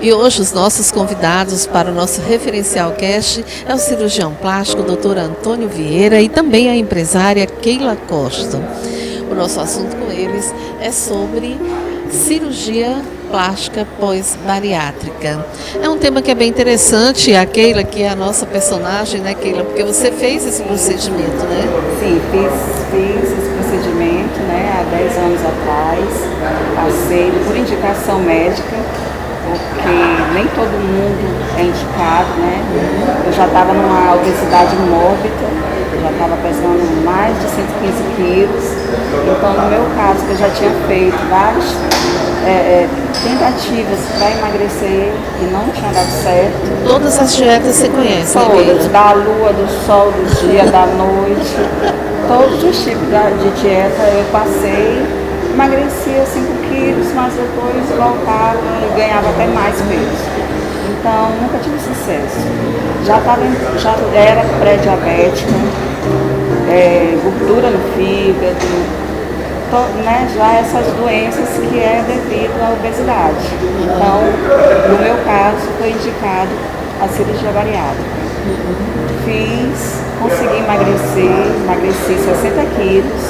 E hoje os nossos convidados para o nosso Referencial Cast é o cirurgião plástico Dr. Antônio Vieira e também a empresária Keila Costa. O nosso assunto com eles é sobre cirurgia plástica pós-bariátrica. É um tema que é bem interessante, a Keila, que é a nossa personagem, né, Keila? Porque você fez esse procedimento, né? Sim, fiz esse procedimento, né, há 10 anos atrás. Passei por indicação médica, porque nem todo mundo é indicado, né? Eu já estava numa obesidade mórbida, já estava pesando mais de 115 quilos. Então, no meu caso, que eu já tinha feito várias tentativas para emagrecer e não tinha dado certo. Todas as dietas você conhece, né, Todas, Keila? da lua, do sol, do dia, da noite, todos os tipos de dieta eu passei, emagrecia 5 quilos, mas depois voltava e ganhava até mais peso. Então, nunca tive sucesso. Já era pré-diabética, gordura no fígado, né, já essas doenças que é devido à obesidade. Então, no meu caso, foi indicado a cirurgia bariátrica. Consegui emagreci 60 quilos,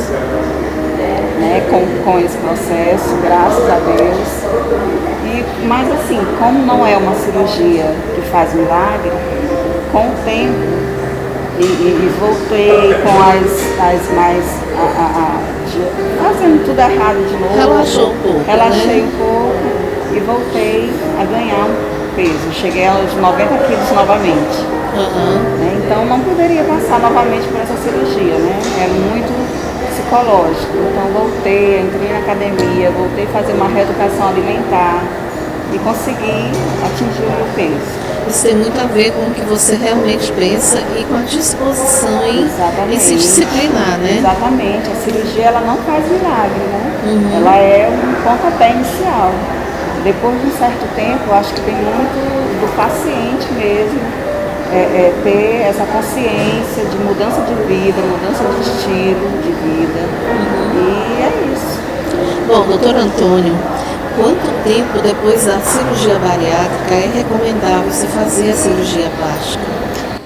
né, com esse processo, graças a Deus. Mas assim, como não é uma cirurgia que faz milagre, com o tempo, e voltei com as mais... fazendo tudo errado de novo. Relaxou um pouco. Relaxei né? um pouco e voltei a ganhar um peso. Cheguei aos 90 quilos novamente. Né? Então não poderia passar novamente por essa cirurgia, né? É muito psicológico. Então voltei, entrei na academia, voltei a fazer uma reeducação alimentar e consegui atingir o meu peso. Isso tem muito a ver com o que você realmente pensa e com a disposição em se disciplinar, né? Exatamente. A cirurgia ela não faz milagre, né? Ela é um pontapé inicial. Depois de um certo tempo, eu acho que tem muito do paciente mesmo ter essa consciência de mudança de vida, mudança de estilo de vida. E é isso. Bom, doutor Antônio, quanto tempo depois da cirurgia bariátrica é recomendável se fazer a cirurgia plástica?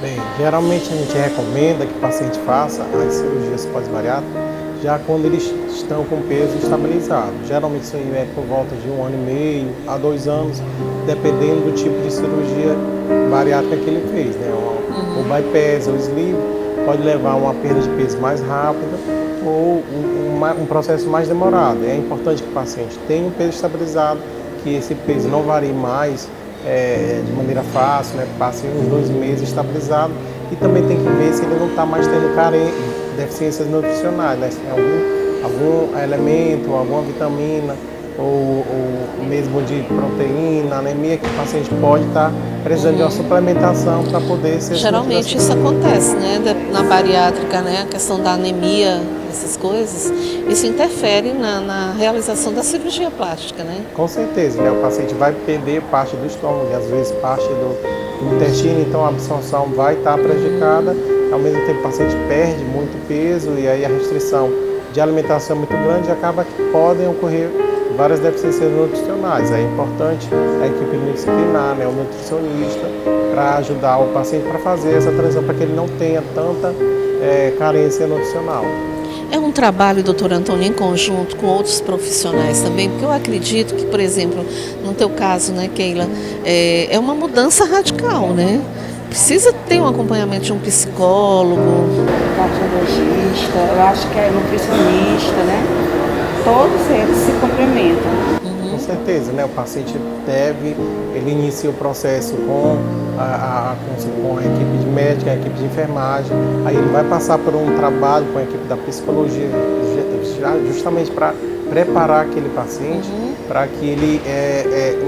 Bem, geralmente a gente recomenda que o paciente faça as cirurgias pós-bariátricas já quando eles estão com peso estabilizado. Geralmente isso é por volta de 1 ano e meio a 2 anos, dependendo do tipo de cirurgia bariátrica que ele fez, né? O bypass ou sleeve pode levar a uma perda de peso mais rápida ou um processo mais demorado. É importante que o paciente tenha um peso estabilizado, que esse peso não varie mais de maneira fácil, né? Passe uns 2 meses estabilizado, e também tem que ver se ele não está mais tendo deficiências nutricionais, né? Se tem algum elemento, alguma vitamina ou mesmo de proteína, anemia, que o paciente pode estar precisando de uma suplementação para poder ser... Geralmente isso acontece, né? Na bariátrica, né? A questão da anemia, essas coisas, isso interfere na realização da cirurgia plástica, né? Com certeza, né? O paciente vai perder parte do estômago e às vezes parte do intestino, então a absorção vai estar prejudicada. Ao mesmo tempo o paciente perde muito peso e aí a restrição de alimentação é muito grande e acaba que podem ocorrer várias deficiências nutricionais. É importante a equipe multidisciplinar, né, o nutricionista, para ajudar o paciente para fazer essa transição, para que ele não tenha tanta carência nutricional. É um trabalho, doutor Antônio, em conjunto com outros profissionais também, porque eu acredito que, por exemplo, no teu caso, né, Keila, é uma mudança radical, né? Precisa ter um acompanhamento de um psicólogo. Cardiologista, eu acho que é nutricionista, né? Todos eles se complementam. Com certeza, né? O paciente ele inicia o processo com a equipe de médica, a equipe de enfermagem, aí ele vai passar por um trabalho com a equipe da psicologia, justamente para preparar aquele paciente para que ele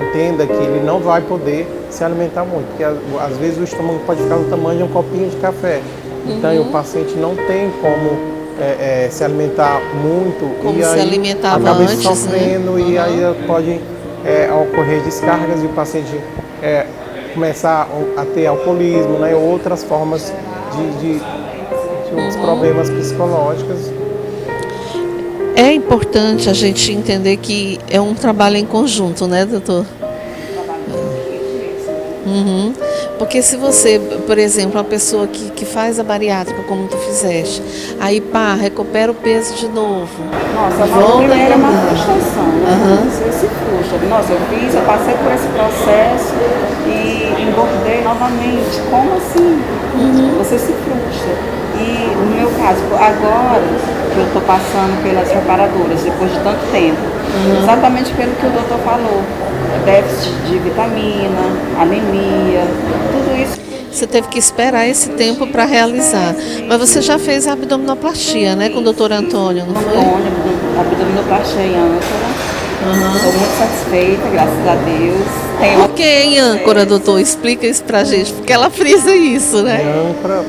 entenda que ele não vai poder se alimentar muito, porque às vezes o estômago pode ficar no tamanho de um copinho de café. Então o paciente não tem como se alimentar muito, como e se aí alimentava acaba antes, sofrendo, né? E aí pode ocorrer descargas e o paciente começar a ter alcoolismo, né? Outras formas de outros problemas psicológicos. É importante a gente entender que é um trabalho em conjunto, né, doutor? Uhum. Porque se você, por exemplo, uma pessoa que faz a bariátrica como tu fizeste, aí pá, recupera o peso de novo. Nossa, volta primeiro é uma engordar. frustração, né? Você se frustra. Nossa, eu passei por esse processo e engordei novamente. Como assim? Você se frustra. E no meu caso, agora que eu estou passando pelas reparadoras, depois de tanto tempo, exatamente pelo que o doutor falou, déficit de vitamina, anemia, tudo isso. Você teve que esperar esse tempo para realizar. Mas você já fez a abdominoplastia, né, com o doutor Antônio, não foi? Antônio, abdominoplastia em âncora. Estou muito satisfeita, graças a Deus. Por que em âncora, doutor? Explica isso pra gente, porque ela frisa isso, né? Em âncora,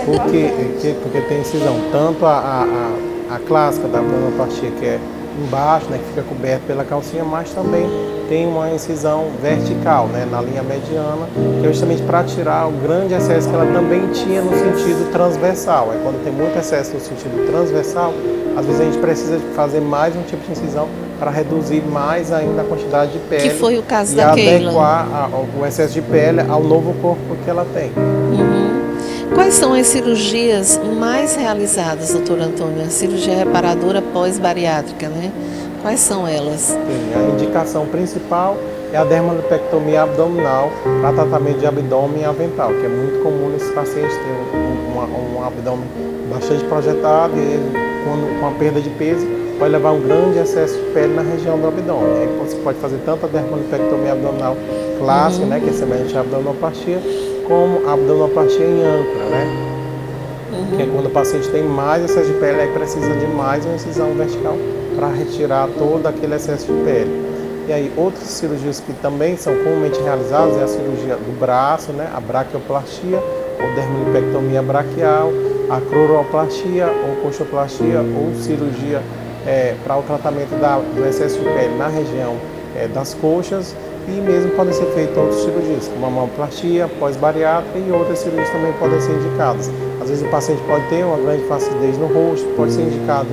porque tem incisão. Tanto a clássica da abdominoplastia, que é embaixo, né, que fica coberto pela calcinha, mas também tem uma incisão vertical, né, na linha mediana, que é justamente para tirar o grande excesso que ela também tinha no sentido transversal. Aí quando tem muito excesso no sentido transversal, às vezes a gente precisa fazer mais um tipo de incisão para reduzir mais ainda a quantidade de pele. Que foi o caso e da Keila. adequar o excesso de pele ao novo corpo que ela tem. Quais são as cirurgias mais realizadas, doutor Antônio? A cirurgia reparadora pós-bariátrica, né? Quais são elas? A indicação principal é a dermalipectomia abdominal para tratamento de abdômen e avental, que é muito comum nesses pacientes terem um abdômen bastante projetado e ele, com a perda de peso, vai levar um grande excesso de pele na região do abdômen. Aí você pode fazer tanto a dermalipectomia abdominal clássica, né, que é semelhante à abdominoplastia, como a abdominoplastia em âncora, né? Que é quando o paciente tem mais excesso de pele, aí precisa de mais uma incisão vertical para retirar todo aquele excesso de pele. E aí outras cirurgias que também são comumente realizadas é a cirurgia do braço, né? A braquioplastia, ou dermalipectomia braquial, a cruroplastia ou coxoplastia, ou cirurgia para o tratamento do excesso de pele na região das coxas. E mesmo podem ser feitas outras cirurgias, como a mamoplastia, pós-bariátrica, e outras cirurgias também podem ser indicadas. Às vezes o paciente pode ter uma grande flacidez no rosto, pode ser indicado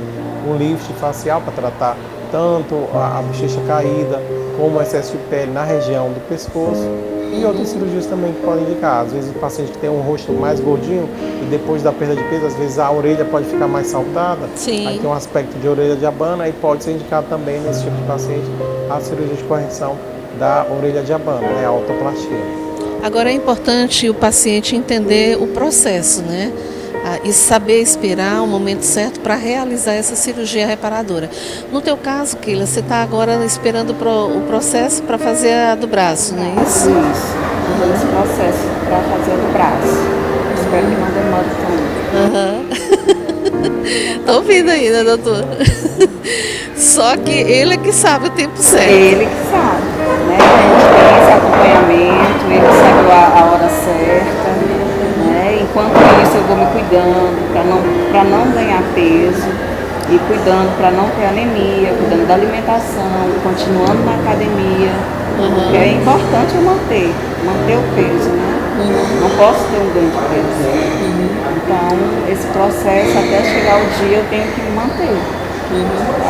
um lift facial para tratar tanto a bochecha caída, como o excesso de pele na região do pescoço. E outras cirurgias também que podem indicar. Às vezes o paciente que tem um rosto mais gordinho e depois da perda de peso, às vezes a orelha pode ficar mais saltada. Sim. Aí tem um aspecto de orelha de abana e pode ser indicado também nesse tipo de paciente a cirurgia de correção da orelha de abana, né, a autoplastia. Agora é importante o paciente entender o processo, né? E saber esperar o momento certo para realizar essa cirurgia reparadora. No teu caso, Keila, você está agora esperando o processo para fazer a do braço, não é isso? Isso. Esse processo para fazer a do braço. Espero que não demore tanto. Tô ouvindo ainda, doutor. Só que ele é que sabe o tempo certo. Ele que sabe, né? A gente tem esse acompanhamento, ele sabe a hora certa, né? Enquanto isso eu vou me cuidando para não ganhar peso e cuidando para não ter anemia, cuidando da alimentação, continuando na academia. Porque é importante eu manter o peso, né? Não posso ter um ganho de peso. Então, esse processo, até chegar o dia, eu tenho que me manter.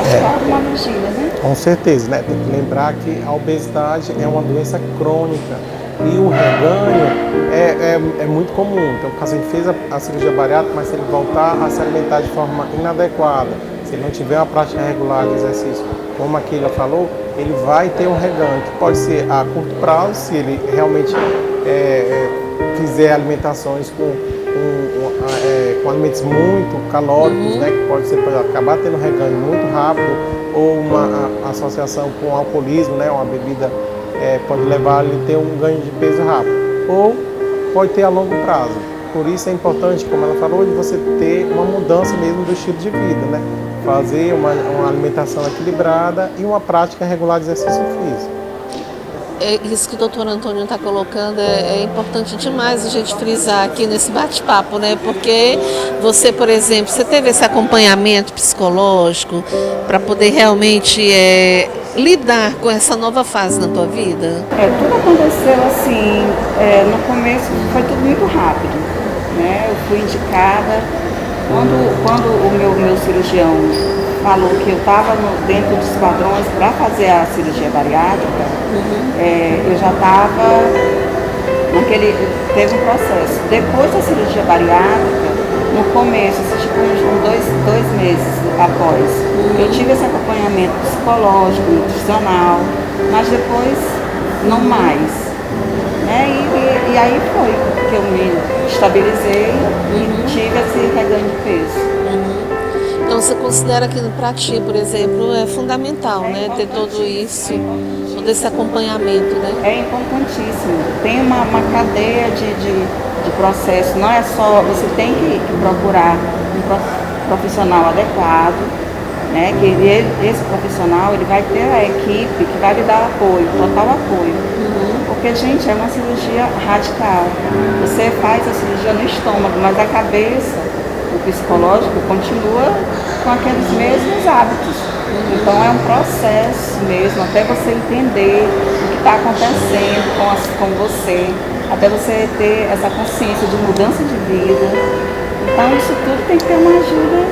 Acho que é uma vigília, né? Com certeza, né? Tem que lembrar que a obesidade é uma doença crônica e o reganho é muito comum. Então, o paciente fez a cirurgia bariátrica, mas se ele voltar a se alimentar de forma inadequada, se ele não tiver uma prática regular de exercício, como a Keila falou, ele vai ter um reganho, que pode ser a curto prazo, se ele realmente fizer alimentações com alimentos muito calóricos, né, que pode acabar tendo reganho muito rápido, ou uma associação com o alcoolismo, né, uma bebida pode levar ele a ter um ganho de peso rápido, ou pode ter a longo prazo. Por isso é importante, como ela falou, de você ter uma mudança mesmo do estilo de vida, né, fazer uma alimentação equilibrada e uma prática regular de exercício físico. Isso que o doutor Antônio está colocando é importante demais a gente frisar aqui nesse bate-papo, né? Porque você, por exemplo, você teve esse acompanhamento psicológico para poder realmente lidar com essa nova fase na tua vida? Tudo aconteceu assim, no começo foi tudo muito rápido, né? Eu fui indicada, quando o meu cirurgião falou que eu estava dentro dos padrões para fazer a cirurgia bariátrica, eu já estava teve um processo. Depois da cirurgia bariátrica, no começo, tipo dois meses após, eu tive esse acompanhamento psicológico, nutricional, mas depois não mais. Né? E aí foi que eu me estabilizei e tive esse reganho de peso. Então você considera que para ti, por exemplo, é fundamental, né? Ter todo isso, todo esse acompanhamento, né? É importantíssimo. Tem uma cadeia de processo, não é só, você tem que procurar um profissional adequado, né? Que esse profissional ele vai ter a equipe que vai lhe dar apoio, total apoio. Porque, gente, é uma cirurgia radical. Você faz a cirurgia no estômago, mas a cabeça, o psicológico, continua com aqueles mesmos hábitos. Então é um processo mesmo, até você entender o que está acontecendo com você, até você ter essa consciência de mudança de vida. Então isso tudo tem que ter uma ajuda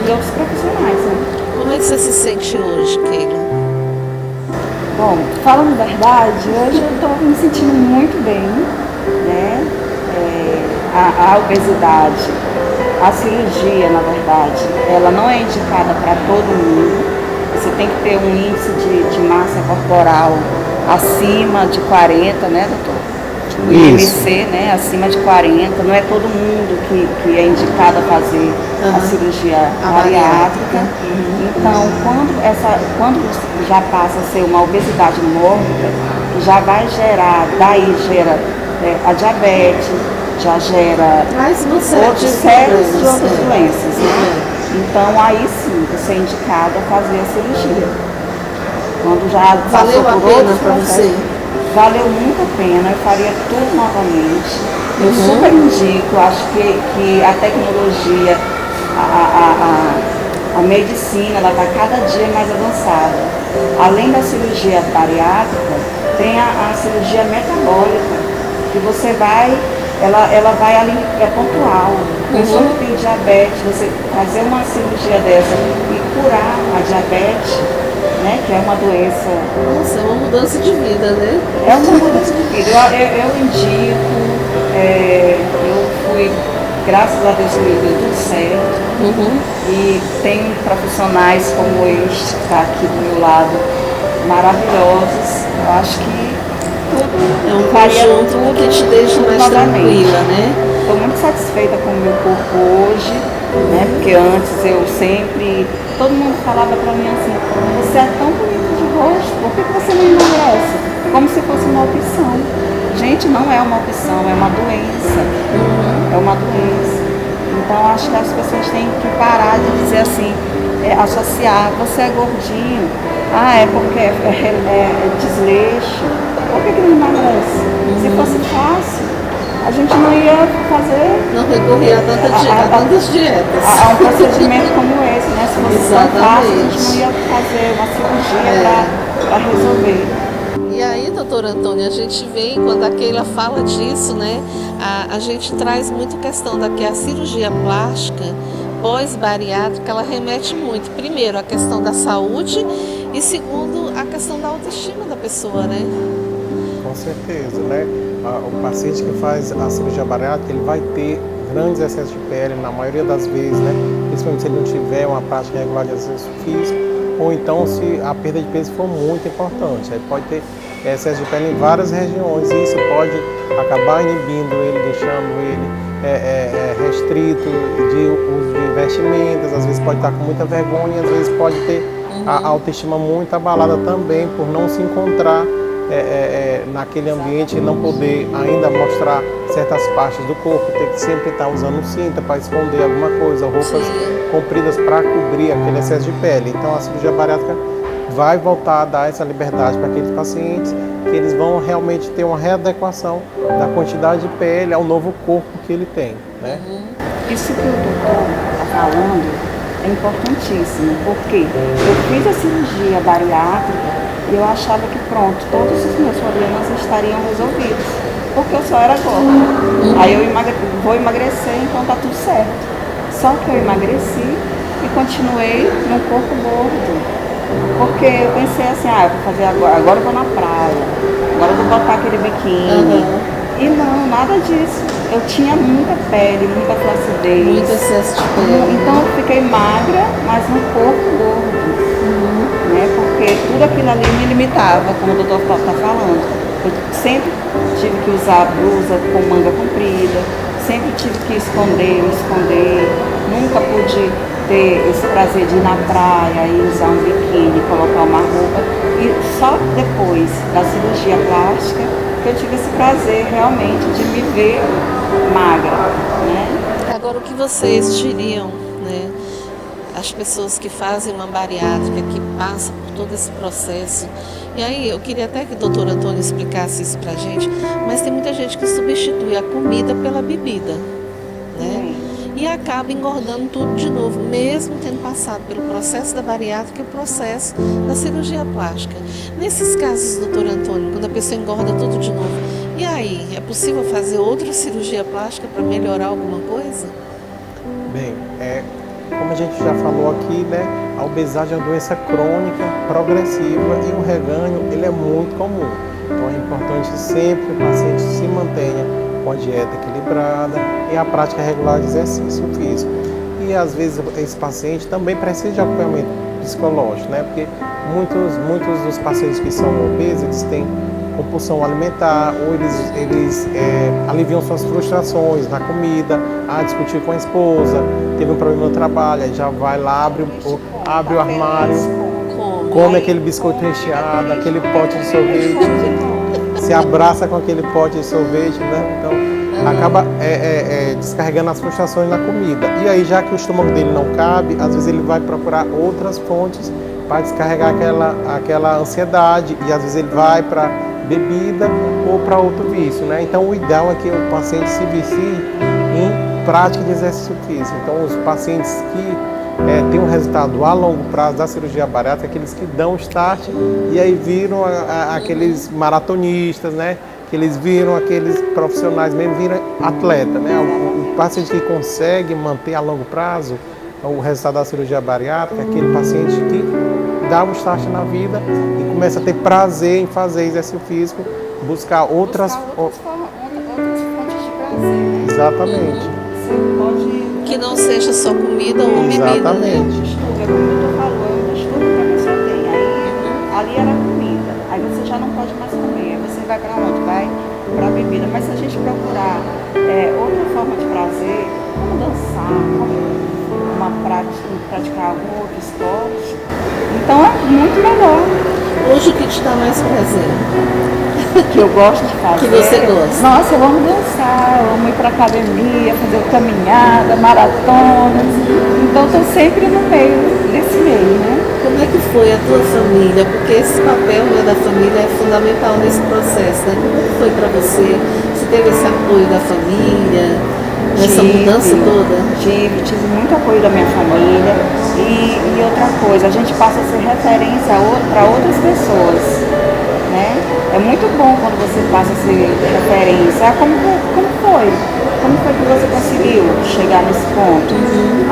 de outros profissionais. Né? Como é que você se sente hoje, Keila? Bom, falando a verdade, hoje eu estou me sentindo muito bem, né? A obesidade, a cirurgia, na verdade, ela não é indicada para todo mundo. Você tem que ter um índice de massa corporal acima de 40, né, doutor? O IMC, né, acima de 40. Não é todo mundo que é indicado a fazer a cirurgia bariátrica. Então, quando já passa a ser uma obesidade mórbida, já vai gerar, daí gera a diabetes, já gera outras séries de outras doenças, né? Então aí sim, você é indicado a fazer a cirurgia. Quando já passou por outros processos, valeu muito a pena, eu faria tudo novamente. Eu super indico, acho que a tecnologia, a medicina, ela está cada dia mais avançada. Além da cirurgia bariátrica, tem a cirurgia metabólica, que você vai, ela vai ali, é pontual. Pessoa que tem diabetes, você fazer uma cirurgia dessa e curar a diabetes, né, que é uma doença. Nossa, é uma mudança de vida, né? É uma mudança de vida. Eu indico, eu fui, graças a Deus, deu tudo certo. E tem profissionais como este, que está aqui do meu lado, maravilhosos. Eu acho que tudo é um faria conjunto tudo que te deixa mais tranquila, né? Estou muito satisfeita com o meu corpo hoje, né? Porque antes eu sempre, todo mundo falava para mim assim, você é tão bonita de rosto, por que você não emagrece? Como se fosse uma opção. Gente, não é uma opção, é uma doença. É uma doença. Então acho que as pessoas têm que parar de dizer assim, associar, você é gordinho, é porque é desleixo, por que não emagrece? Se fosse fácil, a gente não ia fazer... Não recorrer a tantas dietas. A um procedimento como esse, né? Se fosse tão fácil, a gente não ia fazer uma cirurgia para resolver. E aí, doutora Antônia, a gente vê, quando a Keila fala disso, né? A gente traz muito a questão da que a cirurgia plástica pós-bariátrica, ela remete muito, primeiro, a questão da saúde e segundo, a questão da autoestima da pessoa, né? Com certeza, né? O paciente que faz a cirurgia bariátrica, ele vai ter grandes excessos de pele, na maioria das vezes, né? Principalmente se ele não tiver uma prática regular de exercício físico, ou então se a perda de peso for muito importante. Aí pode ter excesso de pele em várias regiões, e isso pode acabar inibindo ele, deixando ele restrito de uso de vestimentas, às vezes pode estar com muita vergonha, às vezes pode ter a autoestima muito abalada também por não se encontrar naquele ambiente e não poder ainda mostrar certas partes do corpo, ter que sempre estar usando cinta para esconder alguma coisa, roupas compridas para cobrir aquele excesso de pele. Então a cirurgia bariátrica vai voltar a dar essa liberdade para aqueles pacientes, que eles vão realmente ter uma readequação da quantidade de pele ao novo corpo que ele tem, né? Isso que o doutor está falando é importantíssimo, porque eu fiz a cirurgia bariátrica e eu achava que pronto, todos os meus problemas estariam resolvidos, porque eu só era gorda. Aí eu vou emagrecer, então tá tudo certo. Só que eu emagreci e continuei num corpo gordo. Porque eu pensei assim, eu vou fazer agora eu vou na praia, agora eu vou botar aquele biquíni. E não, nada disso. Eu tinha muita pele, muita flacidez. Muito excesso de pele. Então eu fiquei magra, mas no corpo gordo. Né? Porque tudo aquilo ali me limitava, como o doutor está falando. Eu sempre tive que usar blusa com manga comprida, sempre tive que me esconder. Nunca pude ter esse prazer de ir na praia e usar um biquíni, colocar uma roupa. E só depois da cirurgia plástica que eu tive esse prazer realmente de me ver magra, né? Agora, o que vocês diriam, né? As pessoas que fazem uma bariátrica, que passam por todo esse processo. E aí, eu queria até que o doutor Antônio explicasse isso pra gente, mas tem muita gente que substitui a comida pela bebida, né? E acaba engordando tudo de novo, mesmo tendo passado pelo processo da bariátrica e o processo da cirurgia plástica. Nesses casos, doutor Antônio, quando a pessoa engorda tudo de novo, e aí, é possível fazer outra cirurgia plástica para melhorar alguma coisa? Bem, como a gente já falou aqui, né, a obesidade é uma doença crônica, progressiva e o reganho ele é muito comum. Então é importante sempre que o paciente se mantenha com a dieta equilibrada e a prática regular de exercício físico. E às vezes esse paciente também precisa de acompanhamento psicológico, né, porque muitos dos pacientes que são obesos, eles têm compulsão alimentar, ou eles aliviam suas frustrações na comida, discutir com a esposa, teve um problema no trabalho, aí já vai lá, abre o armário, come aquele biscoito recheado, aquele pote de sorvete, se abraça com aquele pote de sorvete, né? Então acaba descarregando as frustrações na comida. E aí, já que o estômago dele não cabe, às vezes ele vai procurar outras fontes para descarregar aquela ansiedade, e às vezes ele vai para bebida ou para outro vício, né? Então o ideal é que o paciente se vicie em prática de exercício físico. Então os pacientes que têm um resultado a longo prazo da cirurgia bariátrica, aqueles que dão start e aí viram aqueles maratonistas, né? Que eles viram aqueles profissionais, mesmo viram atleta, né? O paciente que consegue manter a longo prazo o resultado da cirurgia bariátrica é aquele paciente que dá um start na vida e começa a ter prazer em fazer exercício físico, buscar outras fontes de prazer. Exatamente. Você pode... Que não seja só comida ou bebida, Exatamente. né? Estudo, é como eu estou falando, estudo que a pessoa tem. Aí ali era comida, aí você já não pode mais comer. Aí você vai para onde? Vai para a bebida. Mas se a gente procurar outra forma de prazer, como dançar, como praticar algum outro esporte, então é muito melhor. Hoje o que te dá mais prazer? Que eu gosto de fazer. Que você gosta? Nossa, eu amo dançar, eu amo ir para academia, fazer caminhada, maratonas. Então estou sempre nesse meio, né? Como é que foi a tua família? Porque esse papel, né, da família é fundamental nesse processo, né? Como é que foi para você? Você teve esse apoio da família? Nessa mudança toda? Tive muito apoio da minha família e outra coisa, a gente passa a ser referência para outras pessoas, né? É muito bom quando você passa a ser referência. Como foi? Como foi que você conseguiu chegar nesse ponto?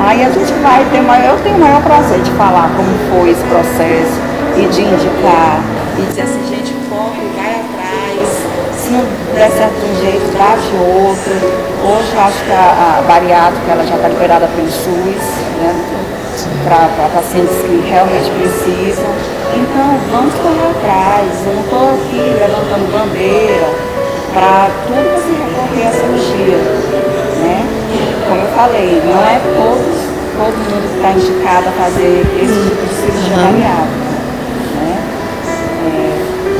Aí a gente vai ter eu tenho o maior prazer de falar como foi esse processo e de indicar e dizer assim, gente, corre, vai atrás. Se não der certo de um jeito, dá de outro. Hoje eu acho que a bariátrica ela já está liberada pelo SUS, né? Para pacientes que realmente precisam. Então vamos correr atrás. Eu não estou aqui levantando bandeira para tudo você recorrer à cirurgia, né? Como eu falei, não é todo mundo que está indicado a fazer esse tipo de cirurgia bariátrica, né?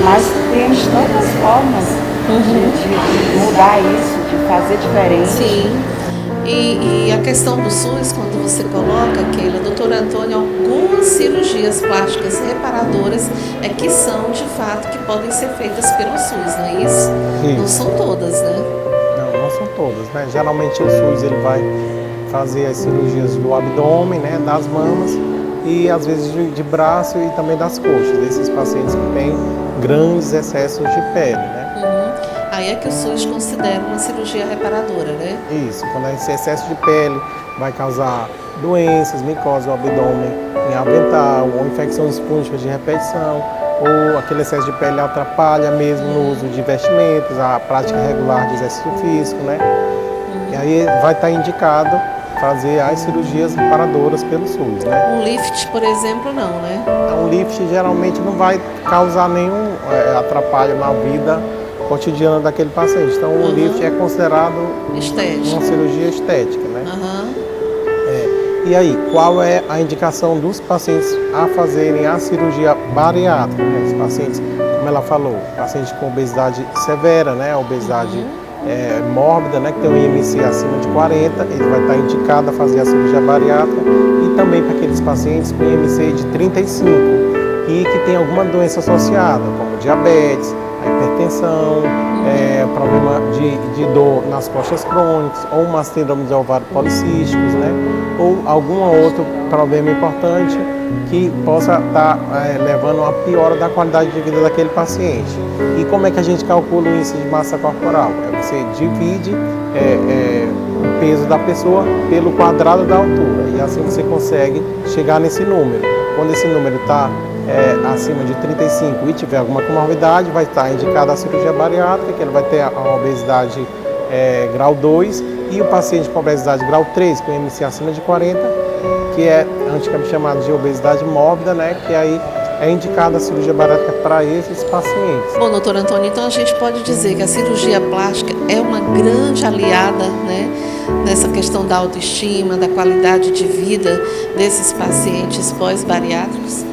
Mas temos tantas formas de mudar isso, de fazer diferente. Sim. E a questão do SUS, quando você coloca, Keila, doutor Antônio, algumas cirurgias plásticas reparadoras que são, de fato, que podem ser feitas pelo SUS, não é isso? Isso. Não são todas, né? Não são todas, né? Geralmente o SUS ele vai fazer as cirurgias do abdômen, né, das mamas e às vezes de braço e também das coxas, desses pacientes que têm grandes excessos de pele, né? Aí é que o SUS considera uma cirurgia reparadora, né? Isso, quando esse excesso de pele vai causar doenças, micose do abdômen em avental, ou infecções fúngicas de repetição, ou aquele excesso de pele atrapalha mesmo no uso de vestimentos, a prática regular de exercício físico, né? E aí vai estar indicado fazer as cirurgias reparadoras pelo SUS, né? Um lift, por exemplo, não, né? Um lift geralmente não vai causar nenhum atrapalho na vida cotidiana daquele paciente. Então o lift é considerado uma cirurgia estética, né? E aí, qual é a indicação dos pacientes a fazerem a cirurgia bariátrica, né? Os pacientes, como ela falou, pacientes com obesidade severa, né? Obesidade mórbida, né? Que tem um IMC acima de 40, ele vai estar indicado a fazer a cirurgia bariátrica, e também para aqueles pacientes com IMC de 35 e que tem alguma doença associada, como diabetes, a hipertensão, problema de dor nas costas crônicas, ou uma síndrome de ovário policísticos, né? Ou algum outro problema importante que possa estar levando a uma piora da qualidade de vida daquele paciente. E como é que a gente calcula o índice de massa corporal? Você divide o peso da pessoa pelo quadrado da altura, e assim você consegue chegar nesse número. Quando esse número está acima de 35 e tiver alguma comorbidade, vai estar indicada a cirurgia bariátrica, que ele vai ter a obesidade grau 2, e o paciente com obesidade grau 3, com IMC acima de 40, que é antigamente chamado de obesidade mórbida, né, que aí é indicada a cirurgia bariátrica para esses pacientes. Bom, doutor Antônio, então a gente pode dizer que a cirurgia plástica é uma grande aliada, né, nessa questão da autoestima, da qualidade de vida desses pacientes pós-bariátricos?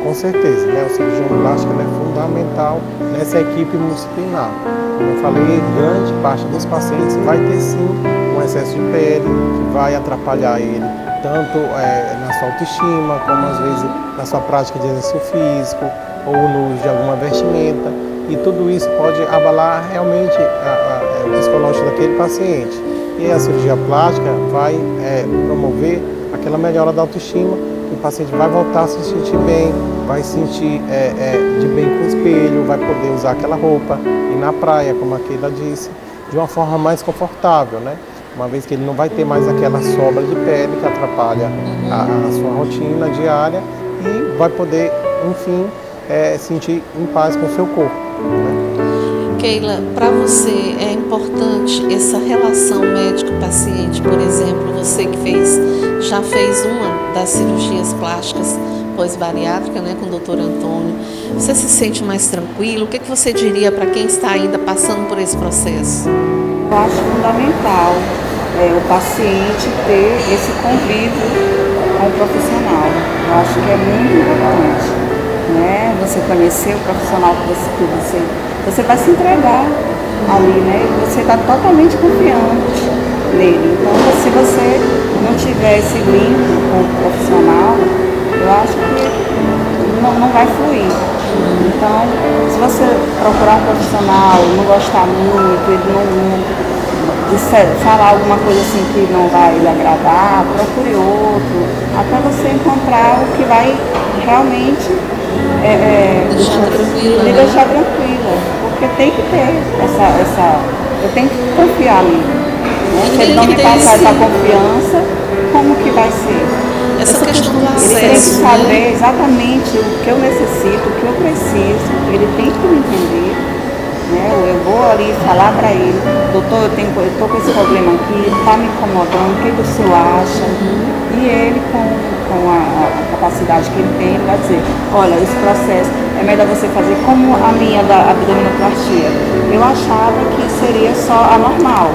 Com certeza, né? O cirurgião plástico é fundamental nessa equipe multidisciplinar. Como eu falei, grande parte dos pacientes vai ter sim um excesso de pele que vai atrapalhar ele, tanto na sua autoestima, como às vezes na sua prática de exercício físico ou no uso de alguma vestimenta. E tudo isso pode abalar realmente o psicológico daquele paciente. E a cirurgia plástica vai promover aquela melhora da autoestima, que o paciente vai voltar a se sentir bem, vai se sentir de bem com o espelho, vai poder usar aquela roupa, ir na praia, como a Keila disse, de uma forma mais confortável, né? Uma vez que ele não vai ter mais aquela sobra de pele que atrapalha a sua rotina diária, e vai poder, enfim, sentir em paz com o seu corpo, né? Keila, para você é importante essa relação médico-paciente, por exemplo, você que já fez uma das cirurgias plásticas pós-bariátrica, né, com o doutor Antônio, você se sente mais tranquilo? O que você diria para quem está ainda passando por esse processo? Eu acho fundamental o paciente ter esse convívio com o profissional. Eu acho que é muito importante, né? Você conhecer o profissional que você vai se entregar ali, né? Você está totalmente confiante nele. Então, se você não tiver esse vínculo com o profissional, eu acho que não vai fluir. Então, se você procurar um profissional, não gostar muito, ele não falar alguma coisa assim que não vai lhe agradar, procure outro, até você encontrar o que vai realmente lhe deixar tranquila, porque tem que ter eu tenho que confiar nele, né? Se ele não me passar essa confiança, como que vai ser? Essa questão do acesso, ele tem que saber exatamente o que eu necessito, o que eu preciso, ele tem que me entender, né? Eu vou ali falar para ele, doutor, eu estou com esse problema aqui, está me incomodando, o que o senhor acha? E ele, com a capacidade que ele tem, ele vai dizer, olha, esse processo é melhor você fazer como a minha da abdominoplastia. Eu achava que seria só a normal,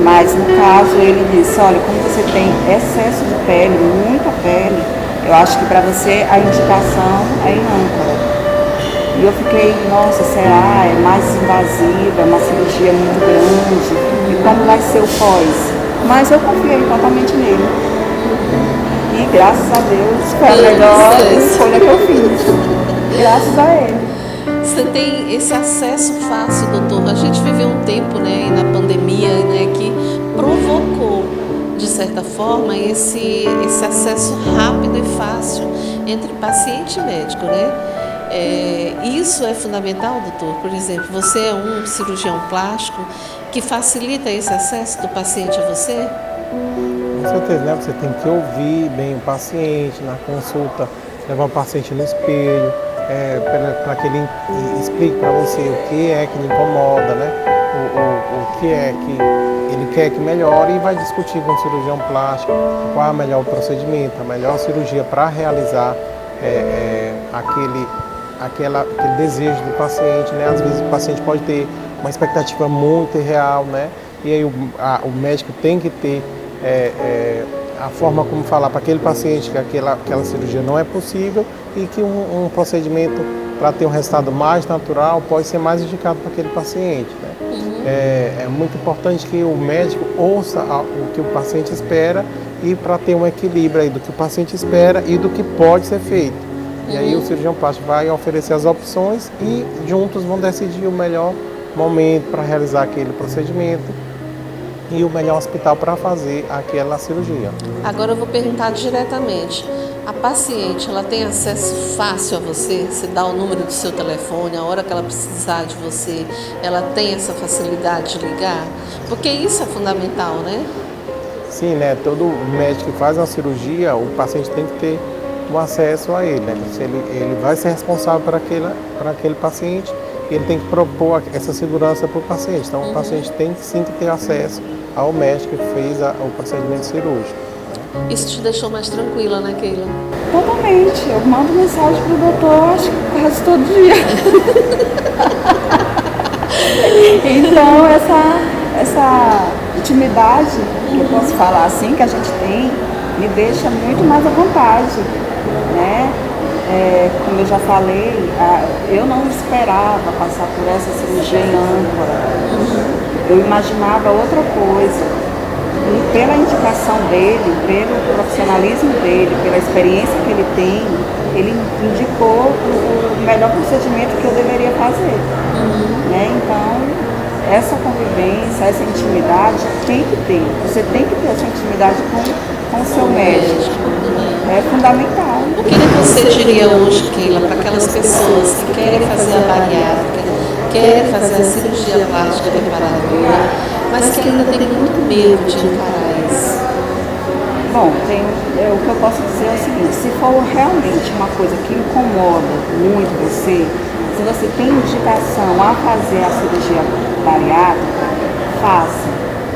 mas no caso ele disse, olha, como você tem excesso de pele, muita pele, eu acho que para você a indicação é em âncora. E eu fiquei, nossa, será? É mais invasiva, é uma cirurgia muito grande, e como vai ser o pós? Mas eu confiei totalmente nele. E graças a Deus foi a melhor escolha que eu fiz. Graças a ele. Você tem esse acesso fácil, doutor. A gente viveu um tempo, né, na pandemia, né, que provocou, de certa forma, esse acesso rápido e fácil entre paciente e médico, né? Isso é fundamental, doutor? Por exemplo, você é um cirurgião plástico que facilita esse acesso do paciente a você? Com certeza, né? Você tem que ouvir bem o paciente na consulta, levar o paciente no espelho, para que ele explique para você o que é que lhe incomoda, né? O que é que ele quer que melhore, e vai discutir com o cirurgião plástico qual é o melhor procedimento, a melhor cirurgia para realizar aquele desejo do paciente, né? Às vezes o paciente pode ter uma expectativa muito irreal, né? E aí o médico tem que ter a forma como falar para aquele paciente que aquela cirurgia não é possível e que um procedimento para ter um resultado mais natural pode ser mais indicado para aquele paciente, né? É muito importante que o médico ouça o que o paciente espera, e para ter um equilíbrio aí do que o paciente espera e do que pode ser feito. E aí o cirurgião plástico vai oferecer as opções e juntos vão decidir o melhor momento para realizar aquele procedimento e o melhor hospital para fazer aquela cirurgia. Agora eu vou perguntar diretamente. A paciente, ela tem acesso fácil a você? Você dá o número do seu telefone, a hora que ela precisar de você, ela tem essa facilidade de ligar? Porque isso é fundamental, né? Sim, né? Todo médico que faz uma cirurgia, o paciente tem que ter o acesso a ele, né? Ele vai ser responsável por aquele paciente, ele tem que propor essa segurança para o paciente. Então, o paciente tem sim que ter acesso ao médico que fez o procedimento cirúrgico. Isso te deixou mais tranquila, né, Keila? Totalmente. Eu mando mensagem pro doutor, acho que quase todo dia. Então, essa intimidade, que eu posso falar assim, que a gente tem, me deixa muito mais à vontade, né? Como eu já falei, eu não esperava passar por essa cirurgia em âncora. Eu imaginava outra coisa. E pela indicação dele, pelo profissionalismo dele, pela experiência que ele tem, ele indicou o melhor procedimento que eu deveria fazer. Né? Então, essa convivência, essa intimidade tem que ter. Você tem que ter essa intimidade com o seu médico. É fundamental. O que você diria hoje, Keila, para aquelas pessoas que querem fazer a bariátrica, querem fazer a cirurgia plástica reparadora, mas que ainda tem muito medo de encarar isso? Bom, o que eu posso dizer é o seguinte: se for realmente uma coisa que incomoda muito você, se você tem indicação a fazer a cirurgia bariátrica, faça.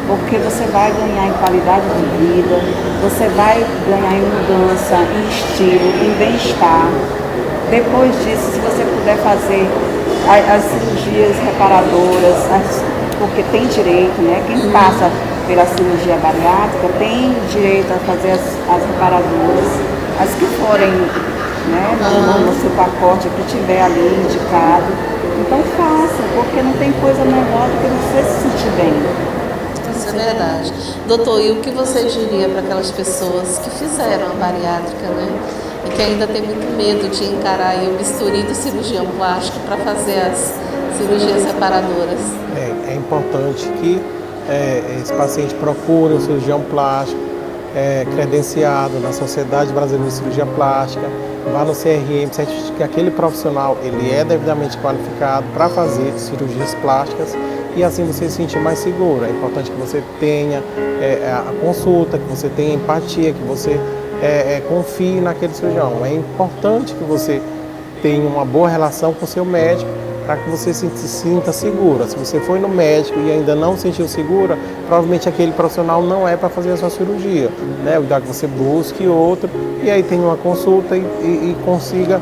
Porque você vai ganhar em qualidade de vida, você vai ganhar em mudança, em estilo, em bem-estar. Depois disso, se você puder fazer as cirurgias reparadoras, porque tem direito, né? Quem passa pela cirurgia bariátrica tem direito a fazer as reparadoras, as que forem, né, no seu pacote, que tiver ali indicado. Então faça, porque não tem coisa melhor do que você se sentir bem. Isso é verdade. Doutor, e o que você diria para aquelas pessoas que fizeram a bariátrica, né? E que ainda tem muito medo de encarar aí o bisturi do cirurgião plástico para fazer as cirurgias reparadoras? É importante que esse paciente procure um cirurgião plástico credenciado na Sociedade Brasileira de Cirurgia Plástica, vá no CRM, certifique que aquele profissional ele é devidamente qualificado para fazer cirurgias plásticas, e assim você se sentir mais seguro. É importante que você tenha a consulta, que você tenha empatia, que você confie naquele cirurgião. É importante que você tenha uma boa relação com o seu médico para que você se sinta segura. Se você foi no médico e ainda não se sentiu segura, provavelmente aquele profissional não é para fazer a sua cirurgia, né? O ideal é que você busque outro e aí tenha uma consulta e consiga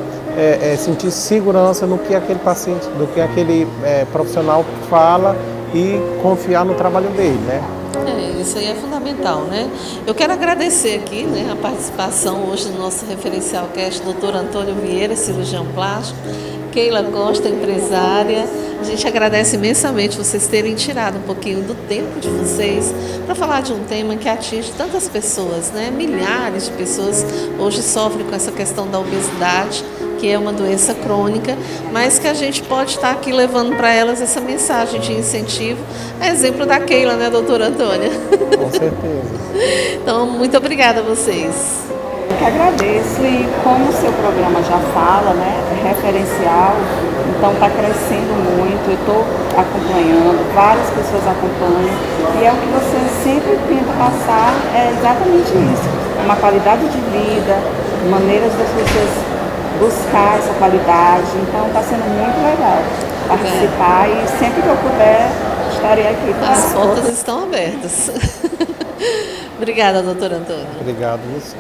sentir segurança no que aquele paciente, do que aquele profissional fala, e confiar no trabalho dele, né? Isso aí é fundamental, né? Eu quero agradecer aqui, né, a participação hoje do nosso referencial cast, doutor Antônio Vieira, cirurgião plástico, Keila Costa, empresária. A gente agradece imensamente vocês terem tirado um pouquinho do tempo de vocês para falar de um tema que atinge tantas pessoas, né? Milhares de pessoas hoje sofrem com essa questão da obesidade, que é uma doença crônica, mas que a gente pode estar aqui levando para elas essa mensagem de incentivo, a exemplo da Keila, né, doutora Antônia? Com certeza. Então, muito obrigada a vocês. Eu que agradeço, e como o seu programa já fala, né, é referencial, então está crescendo muito, eu estou acompanhando, várias pessoas acompanham, e é o que você sempre tenta passar, é exatamente isso, uma qualidade de vida, maneiras das pessoas buscar essa qualidade. Então está sendo muito legal participar e sempre que eu puder estarei aqui. As portas estão abertas. Obrigada, doutor Antônio. Obrigado, você.